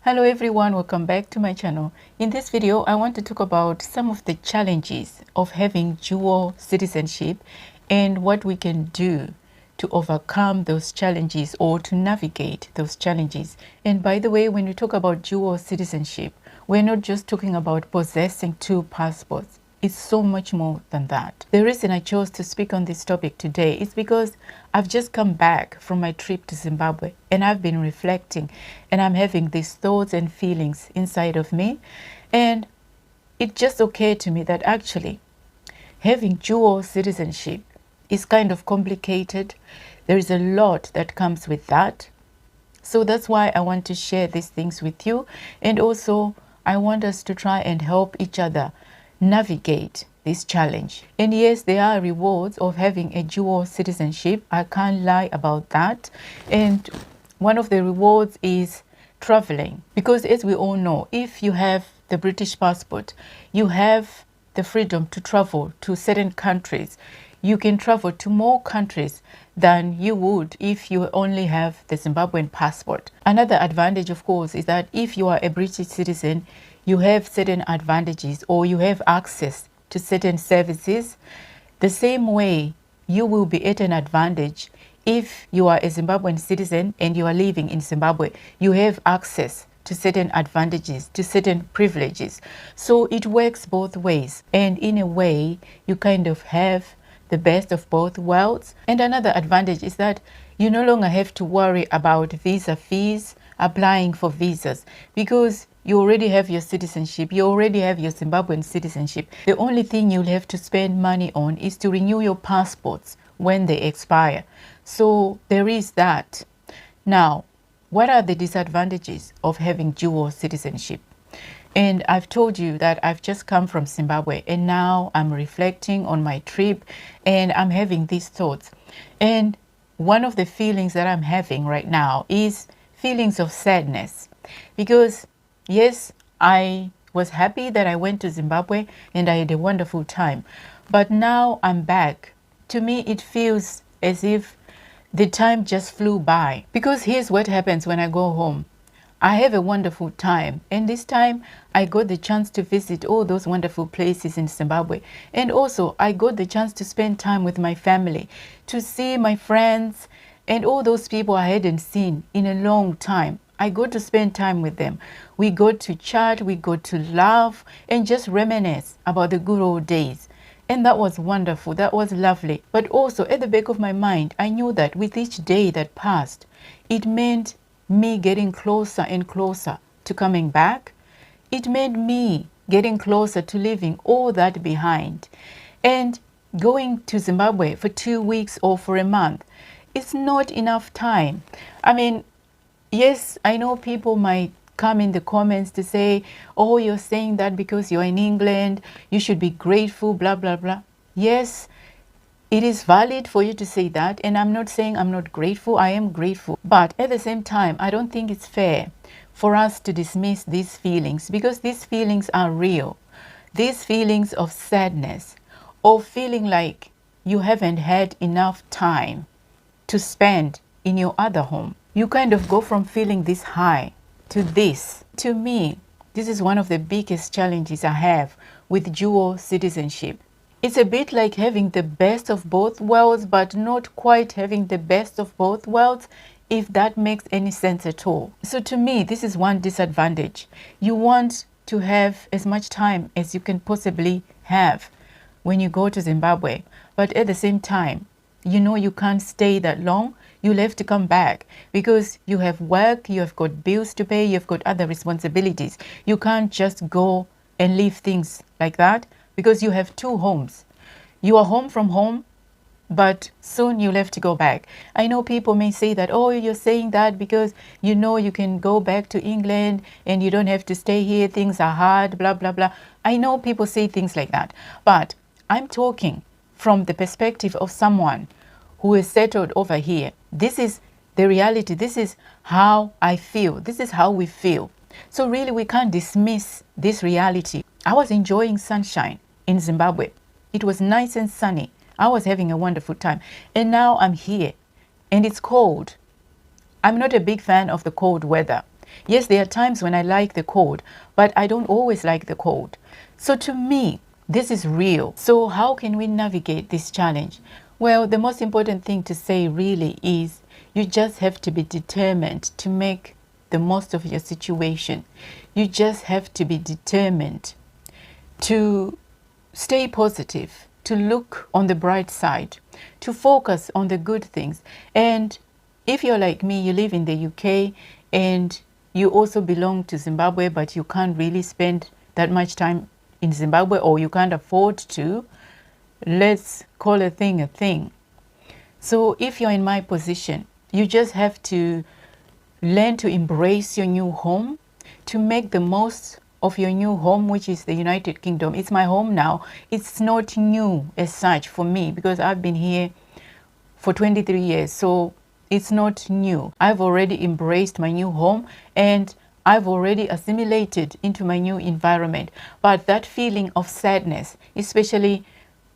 Hello everyone, welcome back to my channel. In this video, I want to talk about some of the challenges of having dual citizenship and what we can do to overcome those challenges or to navigate those challenges. And by the way, when we talk about dual citizenship, we're not just talking about possessing two passports. It's so much more than that. The reason I chose to speak on this topic today is because I've just come back from my trip to Zimbabwe and I've been reflecting and I'm having these thoughts and feelings inside of me. And it just occurred to me that actually having dual citizenship is kind of complicated. There is a lot that comes with that. So that's why I want to share these things with you. And also I want us to try and help each other navigate this challenge. And yes, there are rewards of having a dual citizenship. I can't lie about that. And one of the rewards is traveling, because as we all know, if you have the British passport, you have the freedom to travel to certain countries. You can travel to more countries than you would if you only have the Zimbabwean passport. Another advantage, of course, is that if you are a British citizen, you have certain advantages or you have access to certain services. The same way you will be at an advantage if you are a Zimbabwean citizen and you are living in Zimbabwe. You have access to certain advantages, to certain privileges. So it works both ways. And in a way, you kind of have the best of both worlds. And another advantage is that you no longer have to worry about visa fees, applying for visas, because you already have your citizenship, you already have your Zimbabwean citizenship. The only thing you'll have to spend money on is to renew your passports when they expire. So there is that. Now, what are the disadvantages of having dual citizenship? And I've told you that I've just come from Zimbabwe and now I'm reflecting on my trip and I'm having these thoughts. And one of the feelings that I'm having right now is feelings of sadness, because yes, I was happy that I went to Zimbabwe and I had a wonderful time. But now I'm back. To me, it feels as if the time just flew by. Because here's what happens when I go home. I have a wonderful time. And this time, I got the chance to visit all those wonderful places in Zimbabwe. And also, I got the chance to spend time with my family, to see my friends and all those people I hadn't seen in a long time. I got to spend time with them. We got to chat, we got to laugh and just reminisce about the good old days. And that was wonderful, that was lovely. But also at the back of my mind, I knew that with each day that passed, it meant me getting closer and closer to coming back. It meant me getting closer to leaving all that behind. And going to Zimbabwe for 2 weeks or for a month, it's not enough time. I mean, yes, I know people might come in the comments to say, oh, you're saying that because you're in England, you should be grateful, blah, blah, blah. Yes, it is valid for you to say that. And I'm not saying I'm not grateful. I am grateful. But at the same time, I don't think it's fair for us to dismiss these feelings, because these feelings are real. These feelings of sadness or feeling like you haven't had enough time to spend in your other home. You kind of go from feeling this high to this. To me, this is one of the biggest challenges I have with dual citizenship. It's a bit like having the best of both worlds, but not quite having the best of both worlds, if that makes any sense at all. So to me, this is one disadvantage. You want to have as much time as you can possibly have when you go to Zimbabwe, but at the same time, you know you can't stay that long. You'll have to come back because you have work, you have got bills to pay, you've got other responsibilities. You can't just go and leave things like that because you have two homes. You are home from home, but soon you'll have to go back. I know people may say that, oh, you're saying that because you know you can go back to England and you don't have to stay here, things are hard, blah, blah, blah. I know people say things like that, but I'm talking from the perspective of someone who is settled over here. This is the reality. This is how I feel. This is how we feel. So really, we can't dismiss this reality. I was enjoying sunshine in Zimbabwe. It was nice and sunny. I was having a wonderful time. And now I'm here and it's cold. I'm not a big fan of the cold weather. Yes, there are times when I like the cold, but I don't always like the cold. So to me, this is real. So how can we navigate this challenge? Well, the most important thing to say really is you just have to be determined to make the most of your situation. You just have to be determined to stay positive, to look on the bright side, to focus on the good things. And if you're like me, you live in the UK and you also belong to Zimbabwe, but you can't really spend that much time in Zimbabwe, or you can't afford to, let's call a thing a thing. So if you're in my position, you just have to learn to embrace your new home, to make the most of your new home, which is the United Kingdom. It's my home now. It's not new as such for me because I've been here for 23 years. So it's not new. I've already embraced my new home and I've already assimilated into my new environment. But that feeling of sadness, especially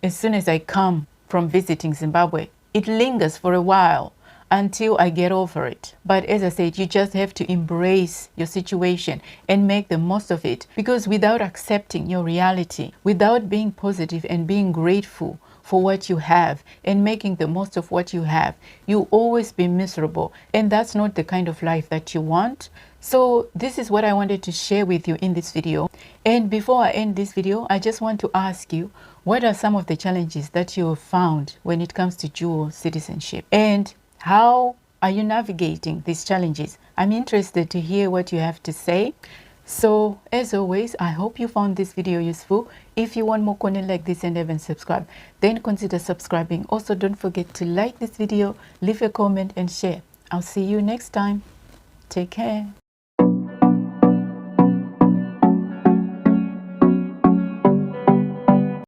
as soon as I come from visiting Zimbabwe, it lingers for a while until I get over it. But as I said, you just have to embrace your situation and make the most of it, because without accepting your reality, without being positive and being grateful for what you have and making the most of what you have, you'll always be miserable, and that's not the kind of life that you want. So this is what I wanted to share with you in this video. And before I end this video, I just want to ask you, what are some of the challenges that you have found when it comes to dual citizenship? And how are you navigating these challenges? I'm interested to hear what you have to say. So as always, I hope you found this video useful. If you want more content like this and haven't subscribed, then consider subscribing. Also, don't forget to like this video, leave a comment and share. I'll see you next time. Take care.